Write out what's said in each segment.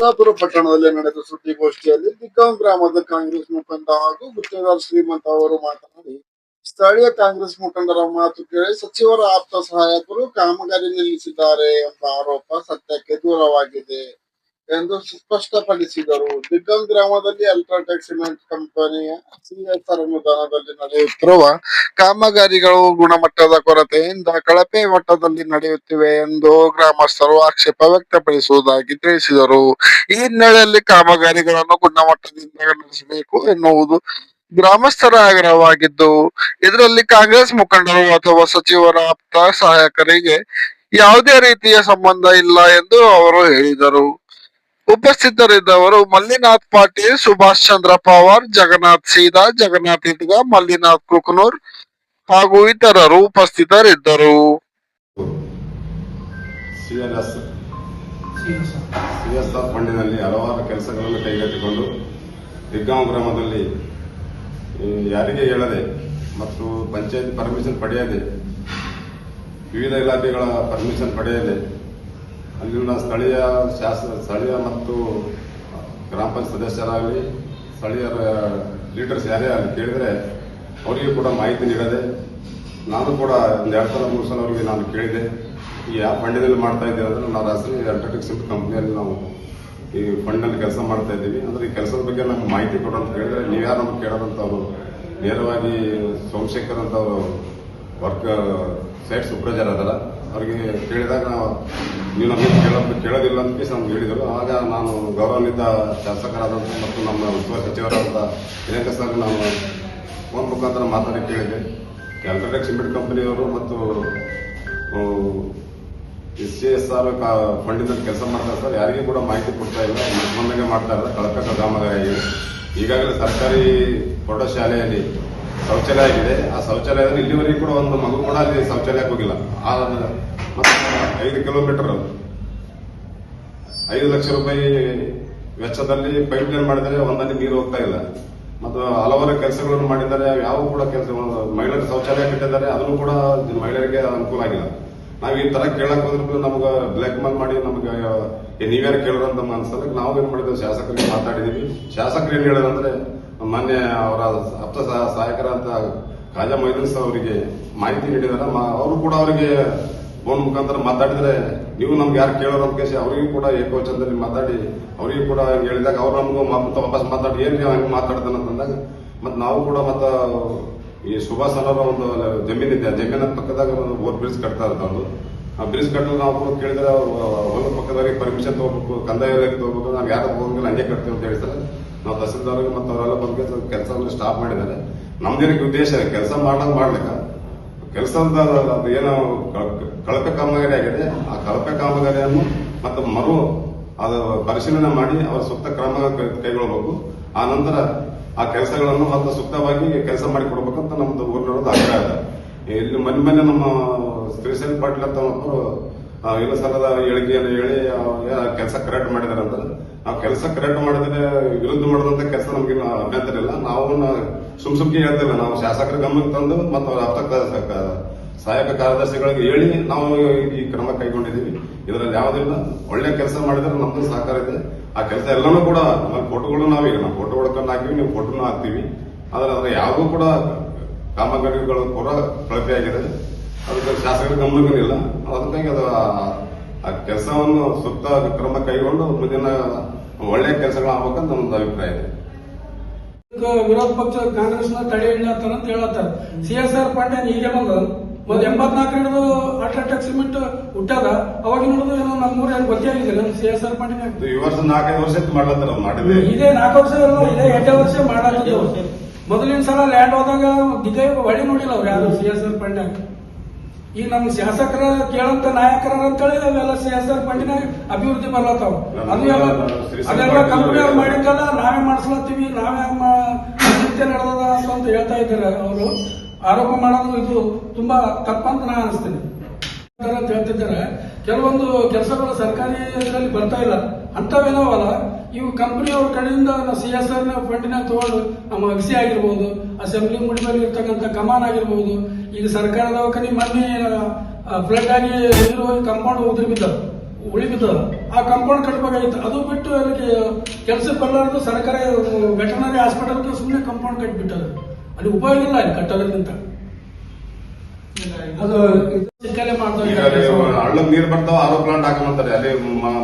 ಕುಂದಾಪುರ ಪಟ್ಟಣದಲ್ಲಿ ನಡೆದ ಸುದ್ದಿಗೋಷ್ಠಿಯಲ್ಲಿ ದಿಗ್ಗಾಂವ್ ಗ್ರಾಮದ ಕಾಂಗ್ರೆಸ್ ಮುಖಂಡ ಹಾಗೂ ಗುತ್ತೇದಾರ್ ಶ್ರೀಮಂತ ಅವರು ಮಾತನಾಡಿ, ಸ್ಥಳೀಯ ಕಾಂಗ್ರೆಸ್ ಮುಖಂಡರ ಮಾತು ಕೇಳಿ ಸಚಿವರ ಆಪ್ತ ಸಹಾಯಕರು ಕಾಮಗಾರಿ ನಿಲ್ಲಿಸಿದ್ದಾರೆ ಎಂಬ ಆರೋಪ ಸತ್ಯಕ್ಕೆ ದೂರವಾಗಿದೆ ಎಂದು ಸ್ಪಷ್ಟಪಡಿಸಿದರು. ದಿಗ್ಗಾಂವ್ ಗ್ರಾಮದಲ್ಲಿ ಅಲ್ಟ್ರಾಟೆಕ್ ಸಿಮೆಂಟ್ ಕಂಪನಿಯ ಸಿಎಸ್ಆರ್ ಅನುದಾನದಲ್ಲಿ ನಡೆಯುತ್ತಿರುವ ಕಾಮಗಾರಿಗಳು ಗುಣಮಟ್ಟದ ಕೊರತೆಯಿಂದ ಕಳಪೆ ಮಟ್ಟದಲ್ಲಿ ನಡೆಯುತ್ತಿವೆ ಎಂದು ಗ್ರಾಮಸ್ಥರು ಆಕ್ಷೇಪ ವ್ಯಕ್ತಪಡಿಸುವುದಾಗಿ ತಿಳಿಸಿದರು. ಈ ಹಿನ್ನೆಲೆಯಲ್ಲಿ ಕಾಮಗಾರಿಗಳನ್ನು ಗುಣಮಟ್ಟದಿಂದ ನಡೆಸಬೇಕು ಎನ್ನುವುದು ಗ್ರಾಮಸ್ಥರ ಆಗ್ರಹವಾಗಿದ್ದು, ಇದರಲ್ಲಿ ಕಾಂಗ್ರೆಸ್ ಮುಖಂಡರು ಅಥವಾ ಸಚಿವರ ಆಪ್ತ ಸಹಾಯಕರಿಗೆ ಯಾವುದೇ ರೀತಿಯ ಸಂಬಂಧ ಇಲ್ಲ ಎಂದು ಅವರು ಹೇಳಿದರು. ಉಪಸ್ಥಿತರಿದ್ದವರು ಮಲ್ಲಿನಾಥ್ ಪಾಟೀಲ್, ಸುಭಾಷ್ ಚಂದ್ರ ಪವಾರ್, ಜಗನ್ನಾಥ್ ಸೀದಾ, ಜಗನ್ನಾಥ್ ಇಟ್ಗ, ಮಲ್ಲಿನಾಥ್ ಕುಕ್ನೂರ್ ಹಾಗೂ ಇತರರು ಉಪಸ್ಥಿತರಿದ್ದರು. ಸಿಎಸ್ಆರ್ ಫಂಡಿನಲ್ಲಿ ಹಲವಾರು ಕೆಲಸಗಳನ್ನು ಕೈಗೆತ್ತಿಕೊಂಡು ದಿಗ್ಗಾಂವ್ ಗ್ರಾಮದಲ್ಲಿ ಯಾರಿಗೆ ಹೇಳದೆ ಮತ್ತು ಪಂಚಾಯತ್ ಪರ್ಮಿಷನ್ ಪಡೆಯದೆ, ವಿವಿಧ ಇಲಾಖೆಗಳ ಪರ್ಮಿಷನ್ ಪಡೆಯದೆ ಅಲ್ಲಿನ ಸ್ಥಳೀಯ ಮತ್ತು ಗ್ರಾಮ ಪಂಚಾಯತ್ ಸದಸ್ಯರಾಗಲಿ ಸ್ಥಳೀಯ ಲೀಡರ್ಸ್ ಯಾರೇ ಅಲ್ಲಿ ಕೇಳಿದರೆ ಅವರಿಗೆ ಕೂಡ ಮಾಹಿತಿ ನೀಡದೆ, ನಾನು ಕೂಡ ಒಂದು 2 ಸಲ 3 ಸಲ ಅವರಿಗೆ ನಾನು ಕೇಳಿದೆ, ಈ ಯಾವ ಫಂಡಿನಲ್ಲಿ ಮಾಡ್ತಾ ಇದ್ದೀವಿ ಅಂದ್ರೆ ನಾವು ರಾಷ್ಟ್ರೀಯ ಅಲ್ಟ್ರಾಟೆಕ್ ಸಿಮೆಂಟ್ ಕಂಪ್ನಿಯಲ್ಲಿ ನಾವು ಈ ಫಂಡ್ನಲ್ಲಿ ಕೆಲಸ ಮಾಡ್ತಾ ಇದ್ದೀವಿ, ಅಂದ್ರೆ ಈ ಕೆಲಸದ ಬಗ್ಗೆ ನಮ್ಗೆ ಮಾಹಿತಿ ಕೊಡು ಅಂತ ಹೇಳಿದ್ರೆ ನೀವು ಯಾರು ನಮ್ಗೆ ಕೇಳೋದಂತ ಅವರು ನೇರವಾಗಿ ಸೋಮಶೇಖರ್ ಅಂತ ಅವರು ವರ್ಕ್ ಸೈಟ್ ಸೂಪರ್ವೈಸರ್ ಅದಲ್ಲ, ಅವರಿಗೆ ಕೇಳಿದಾಗ ನೀವು ನಮಗೆ ಕೇಳೋದಿಲ್ಲ ಅಂತ ನಮ್ಗೆ ಹೇಳಿದರು. ಆಗ ನಾನು ಗೌರವಾನ್ವಿತ ಶಾಸಕರಾದಂಥ ಮತ್ತು ನಮ್ಮ ಉಸ್ತುವಾರಿ ಸಚಿವರಾದಂಥ ದಿನೇಶ ಸರ್ ನಾನು ಫೋನ್ ಮುಖಾಂತರ ಮಾತಾಡಿ ಕೇಳಿದೆ, ಅಲ್ಟ್ರಾಟೆಕ್ ಸಿಮೆಂಟ್ ಕಂಪನಿಯವರು ಮತ್ತು ಸಿಎಸ್ಆರ್ ಫಂಡಿನಲ್ಲಿ ಕೆಲಸ ಮಾಡ್ತಾರೆ ಸರ್, ಯಾರಿಗೂ ಕೂಡ ಮಾಹಿತಿ ಕೊಡ್ತಾ ಇಲ್ಲ, ಮನಸ್ಸಂದಾಗೆ ಮಾಡ್ತಾ ಇದ್ದಾರೆ, ಕಳಪೆ ಕಾಮಗಾರಿ. ಈಗಾಗಲೇ ಸರ್ಕಾರಿ ಪ್ರೌಢಶಾಲೆಯಲ್ಲಿ ಶೌಚಾಲಯ ಆಗಿದೆ, ಆ ಶೌಚಾಲಯದಲ್ಲಿ ಇಲ್ಲಿವರೆಗೂ ಕೂಡ ಒಂದು ಮಗು ಕೂಡ ಅಲ್ಲಿ ಶೌಚಾಲಯಕ್ಕೆ ಹೋಗಿಲ್ಲ. 5 ಕಿಲೋಮೀಟರ್ 5 ಲಕ್ಷ ರೂಪಾಯಿ ವೆಚ್ಚದಲ್ಲಿ ಪೈಪ್ ಲೈನ್ ಮಾಡಿದರೆ ಒಂದಲ್ಲಿ ನೀರು ಹೋಗ್ತಾ ಇಲ್ಲ. ಮತ್ತು ಹಲವಾರು ಕೆಲಸಗಳನ್ನು ಮಾಡಿದ್ದಾರೆ, ಯಾವ ಕೂಡ ಕೆಲಸ ಮಹಿಳೆಯರ ಶೌಚಾಲಯ ಕಟ್ಟಿದ್ದಾರೆ, ಅದನ್ನು ಕೂಡ ಮಹಿಳೆಯರಿಗೆ ಅನುಕೂಲ ಆಗಿಲ್ಲ. ನಾವು ಈ ತರ ಕೇಳಕ್ ಹೋದ್ರೆ ನಮ್ಗೆ ಬ್ಲಾಕ್ ಮೇಲ್ ಮಾಡಿ ನಮ್ಗೆ ನೀವ್ಯಾರು ಕೇಳೋರು ಅಂತ ಅನ್ಸೋದಕ್ಕೆ ನಾವು ಏನ್ ಮಾಡಿದ್ವಿ, ಶಾಸಕರಿಗೆ ಮಾತಾಡಿದೀವಿ. ಶಾಸಕರು ಏನ್ ಹೇಳೋದಂದ್ರೆ, ಮೊನ್ನೆ ಅವರ ಆಪ್ತ ಸಹಾಯಕರಂತ ಖಾಜಾ ಮೊಯ್ದೀನ್ ಅವರಿಗೆ ಮಾಹಿತಿ ನೀಡಿದಾರೆ, ಅವರು ಕೂಡ ಅವರಿಗೆ ಫೋನ್ ಮುಖಾಂತರ ಮಾತಾಡಿದ್ರೆ ನೀವು ನಮ್ಗೆ ಯಾರು ಕೇಳೋರು ಅಂತ ಕೇಸಿ ಅವರಿಗೂ ಕೂಡ ಏಕವಚನದಲ್ಲಿ ಮಾತಾಡಿ ಅವರಿಗೂ ಕೂಡ ಹೇಳಿದಾಗ ಅವ್ರು ನಮಗೂ ವಾಪಸ್ ಮಾತಾಡಿ ಏನ್ರಿ ಹಂಗೆ ಮಾತಾಡ್ತಾನಂತಂದಾಗ ಮತ್ತೆ ನಾವು ಕೂಡ ಈ ಸುಭಾಷ್ ಅನ್ನೋರ ಒಂದು ಜಮೀನಿದೆ, ಆ ಜಮೀನ ಪಕ್ಕದಾಗ ಓವರ್ ಬ್ರಿಡ್ಜ್ ಕಟ್ತಾ ಇರ್ತಾವೆ. ಆ ಬ್ರಿಡ್ಜ್ ಕಟ್ಟಲು ನಾವು ಕೂಡ ಕೇಳಿದ್ರೆ ಹೊಲ ಪಕ್ಕದಾಗಿ ಪರ್ಮಿಷನ್ ತಗೋಬೇಕು, ಕಂದಾಯ ಇಲಾಖೆ ತಗೋಬೇಕು, ನಾವು ಯಾರು ಹೋಗಿಲ್ಲ ಹಂಗೆ ಕಟ್ತೀವಿ ಅಂತ ಹೇಳ್ತಾರೆ. ನಾವು ತಹಸೀಲ್ದಾರ್ಗೆ ಮತ್ತು ಅವರೆಲ್ಲ ಬಂದು ಕೆಲಸವನ್ನು ಸ್ಟಾಪ್ ಮಾಡಿದ್ದಾರೆ. ನಮ್ದೇನಕ್ಕೆ ಉದ್ದೇಶ ಕೆಲಸ ಮಾಡ್ಲಿಕ್ಕ ಕೆಲಸ ಅಂತ ಅದು ಏನೋ ಕಳಪೆ ಕಾಮಗಾರಿ ಆಗಿದೆ, ಆ ಕಳಪೆ ಕಾಮಗಾರಿಯನ್ನು ಮತ್ತು ಅದು ಪರಿಶೀಲನೆ ಮಾಡಿ ಅವರ ಸೂಕ್ತ ಕ್ರಮ ಕೈಗೊಳ್ಳಬೇಕು. ಆ ನಂತರ ಆ ಕೆಲಸಗಳನ್ನು ಮತ್ತು ಸೂಕ್ತವಾಗಿ ಕೆಲಸ ಮಾಡಿಕೊಡ್ಬೇಕಂತ ನಮ್ದು ಊರಿನವ್ರದ್ದು ಆಗ್ರಹ ಇದೆ. ಇಲ್ಲಿ ಮೊನ್ನೆ ನಮ್ಮ ಶ್ರೀಶೈಲ್ ಪಾಟೀಲ್ ಅಂತ ಇಲ್ಲ ಸಲದ ಹೇಳಿಕೆಯನ್ನು ಹೇಳಿ ಕೆಲಸ ಕರೆಕ್ಟ್ ಮಾಡಿದಾರೆ ಅಂತ. ನಾವು ಕೆಲಸ ಕರೆಕ್ಟ್ ಮಾಡಿದ್ರೆ ವಿರುದ್ಧ ಮಾಡಿದಂತ ಕೆಲಸ ನಮ್ಗೇನು ಅಭ್ಯಂತರ ಇಲ್ಲ. ನಾವು ಸುಮ್ಕೆ ಹೇಳ್ತಿಲ್ಲ, ನಾವು ಶಾಸಕರ ಗಮನಕ್ಕೆ ತಂದು ಮತ್ತು ಅವರ ಆಪ್ತ ಸಹಾಯಕ ಕಾರ್ಯದರ್ಶಿಗಳಿಗೆ ಹೇಳಿ ನಾವು ಈ ಕ್ರಮ ಕೈಗೊಂಡಿದ್ದೀವಿ. ಇದರಲ್ಲಿ ಯಾವುದಿಲ್ಲ, ಒಳ್ಳೆ ಕೆಲಸ ಮಾಡಿದ್ರೆ ನಮ್ದು ಸಹಕಾರ ಇದೆ. ಆ ಕೆಲಸ ಎಲ್ಲನೂ ಕೂಡ ನಮ್ಮ ಫೋಟೋಗಳು ನಾವು ಫೋಟೋಗಳು ಹಾಕಿವಿ, ನೀವು ಫೋಟೋನು ಹಾಕ್ತೀವಿ. ಆದ್ರೆ ಯಾವುದೂ ಕೂಡ ಕಾಮಗಾರಿಗಳು ಕೂಡ ಕಳಪೆ ಆಗಿದೆ, ಅದಕ್ಕೆ ಶಾಸಕರ ಗಮನಕ್ಕೂ ಇಲ್ಲ. ಅದಕ್ಕಾಗಿ ಅದು ಆ ಕೆಲಸವನ್ನು ಸೂಕ್ತ ಕ್ರಮ ಕೈಗೊಂಡು ಮುಂದಿನ ಒಳ್ಳೆಯ ಕೆಲಸಗಳು ಆಗ್ಬೇಕಂತ ನಮ್ದು ಅಭಿಪ್ರಾಯ ಇದೆ. ವಿರೋಧ ಪಕ್ಷ ಕಾಂಗ್ರೆಸ್ ತಡೆ ಹಿಡಿಯತ್ತಾರ ಅಂತ ಹೇಳತ್ತಾರೆ. ಸಿಎಸ್ಆರ್ ಫಂಡ್ ಈಗ ಬಂದ 84 ಹಿಡಿದು ಅಲ್ಟ್ರಾಟೆಕ್ ಸಿಮೆಂಟ್ ಹುಟ್ಟದ, ಅವಾಗ ನೋಡಿದ್ರು ಏನೋ ನಮ್ಮೂರ ಏನು ಗೊತ್ತಾಗಿದ್ದಿಲ್ಲ ಸಿಎಸ್ಆರ್ ಫಂಡ್ ಈ ವರ್ಷ 4-5 ವರ್ಷ ಮಾಡ್ಲತ್ತಾರ, ಮಾಡಿದೆ ಇದೇ 4 ವರ್ಷ ಇದೇ 8 ವರ್ಷ ಮಾಡತ್ತಿದ್ದು. ಮೊದಲಿನ ಸಲ ಲ್ಯಾಂಡ್ ಹೋದಾಗ ದಿಗ್ಗೈ ಹೊಳಿ ನೋಡಿಲ್ಲ ಅವ್ರು ಯಾರು ಸಿಎಸ್ಆರ್ ಫಂಡ್. ಈಗ ನಮ್ಮ ಶಾಸಕರ ಕೇಳಂತ ನಾಯಕರ ಅಂತೇಳಿ ಅವೆಲ್ಲ ಸಿಎಸ್ಆರ್ ಫಂಡಿನಾಗ ಅಭಿವೃದ್ಧಿ ಬರ್ಲತ್ತಾವ. ಅದೆಲ್ಲ ಕಂಪನಿಯವ್ರು ಮಾಡಿದ್ದಲ್ಲ, ನಾವೇ ಮಾಡಿಸ್ಲತ್ತೀವಿ, ನಾವೇ ನಡೆದದ ಅಂತ ಹೇಳ್ತಾ ಇದ್ದಾರೆ. ಅವರು ಆರೋಪ ಮಾಡೋದು ಇದು ತುಂಬಾ ತಪ್ಪಂತ ನಾನು ಅನಿಸ್ತೀನಿ ಅಂತ ಹೇಳ್ತಿದ್ದಾರೆ. ಕೆಲವೊಂದು ಕೆಲಸಗಳು ಸರ್ಕಾರಿ ಇದರಲ್ಲಿ ಬರ್ತಾ ಇಲ್ಲ ಅಂತವೇನೋವಲ್ಲ, ಇವು ಕಂಪನಿಯವ್ರ ಕಡೆಯಿಂದ ಸಿಎಸ್ಆರ್ ಫಂಡಿನ ತಗೊಂಡು ನಮ್ಮ ಅಗಸಿ ಆಗಿರ್ಬೋದು, ಅಸೆಂಬ್ಲಿ ಮುಡಿ ಮೇಲೆ ಇರ್ತಕ್ಕಂಥ ಕಮಾನ್ ಆಗಿರ್ಬೋದು, ಈಗ ಸರ್ಕಾರದ ದವಾಖಾನೆ ಮೊನ್ನೆ ಫ್ಲಡ್ ಆಗಿ ನೀರು ಹೋಗಿ ಕಂಪೌಂಡ್ ಉದುರಿ ಬಿದ್ದರು. ಉಳಿಬಿದ್ದು ಆ ಕಾಂಪೌಂಡ್ ಕಟ್ಟಬೇಕಾಗಿತ್ತು. ಅದು ಬಿಟ್ಟು ಅದಕ್ಕೆ ಕೆಲಸಕ್ಕೆ ಬರಲಾರ್ದು ಸರ್ಕಾರ ವೆಟರ್ನರಿ ಹಾಸ್ಪಿಟಲ್ಗೆ ಸುಮ್ಮನೆ ಕಾಂಪೌಂಡ್ ಕಟ್ಟಿಬಿಟ್ಟದು. ಅಲ್ಲಿ ಉಪಯೋಗ ಇಲ್ಲ ಅಲ್ಲಿ ಕಟ್ಟೋದ್ರಿಂದ. ಅದು ಸಿಕ್ಕಲ್ಲೇ ಈಗ ಅಲ್ಲಿ ಹಳ್ಳದ ನೀರು ಬರ್ತಾವ, ಆರೋ ಪ್ಲಾಂಟ್ ಹಾಕಂತಾರೆ. ಅಲ್ಲಿ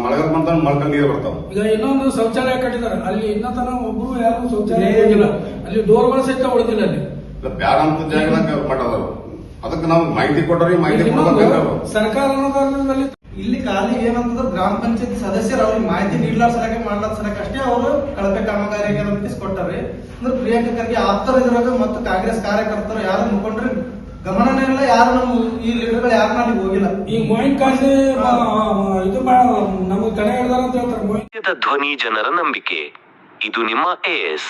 ಮಳೆಗಾಲ ಬಂತ ಮಳ್ಕಲ್ ನೀರು ಬರ್ತಾವ. ಈಗ ಇನ್ನೊಂದು ಶೌಚಾಲಯ ಕಟ್ಟಿದ್ದಾರೆ ಅಲ್ಲಿ, ಇನ್ನೂ ತನ ಒಬ್ರು ಯಾರು ಶೌಚಾಲಯ ಹೋಗಿಲ್ಲ. ಅಲ್ಲಿ ಡೋರ್ಗಳು ಸಹಿತ ಉಳಿದಿಲ್ಲ. ಅಲ್ಲಿ ಬ್ಯಾಡ ಅಂತ ಜಾಗದಾಗ ಮಾಡೋರು. ಅದಕ್ಕೆ ನಾವು ಮಾಹಿತಿ ಕೊಟ್ಟರಿ, ಮಾಹಿತಿ ಕೊಡ್ಬೇಕು. ಸರ್ಕಾರ ಅನುದಾನದಲ್ಲಿ ಇಲ್ಲಿ ಖಾಲಿ ಏನಂತಂದ್ರೆ ಗ್ರಾಮ ಪಂಚಾಯತಿ ಸದಸ್ಯರು ಅವ್ರಿಗೆ ಮಾಹಿತಿ ನೀಡ್ಲಾರ ಸಲಕ್ಕೆ ಮಾಡ್ಲಾರ ಸಲಕ್ಕೆ ಅಷ್ಟೇ ಅವರು ಕಳಪೆ ಕಾಮಗಾರಿಗೆ ಕೊಟ್ಟಾರೆ. ಅಂದ್ರೆ ಪ್ರಿಯಾಂಕ ಖರ್ಗೆ ಆಪ್ತರ ಇದ್ರಾಗ ಮತ್ತು ಕಾಂಗ್ರೆಸ್ ಕಾರ್ಯಕರ್ತರು ಯಾರು ಮುಖಂಡರು ಗಮನನೇ ಇಲ್ಲ. ಯಾರು ನಮ್ಮ ಈ ಲೀಡರ್ಗಳು ಯಾರನ್ನ ಅಲ್ಲಿ ಹೋಗಿಲ್ಲ. ಈ ಮೊಯಿನ್ ಖಾನ್ ಇದು ನಮಗೆ ತಡೆ ಹಿಡ್ದಾರ ಅಂತ ಹೇಳ್ತಾರೆ. ಧ್ವನಿ ಜನರ ನಂಬಿಕೆ. ಇದು ನಿಮ್ಮ AS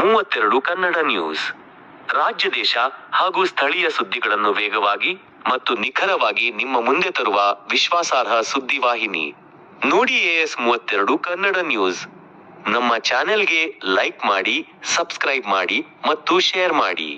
32 ಕನ್ನಡ ನ್ಯೂಸ್. ರಾಜ್ಯ, ದೇಶ ಹಾಗೂ ಸ್ಥಳೀಯ ಸುದ್ದಿಗಳನ್ನು ವೇಗವಾಗಿ ಮತ್ತು ನಿಖರವಾಗಿ ನಿಮ್ಮ ಮುಂದೆ ತರುವ ವಿಶ್ವಾಸಾರ್ಹ ಸುದ್ದಿವಾಹಿನಿ. ನೋಡಿ AS 32 ಕನ್ನಡ ನ್ಯೂಸ್. ನಮ್ಮ ಚಾನೆಲ್ಗೆ ಲೈಕ್ ಮಾಡಿ, ಸಬ್ಸ್ಕ್ರೈಬ್ ಮಾಡಿ ಮತ್ತು ಶೇರ್ ಮಾಡಿ.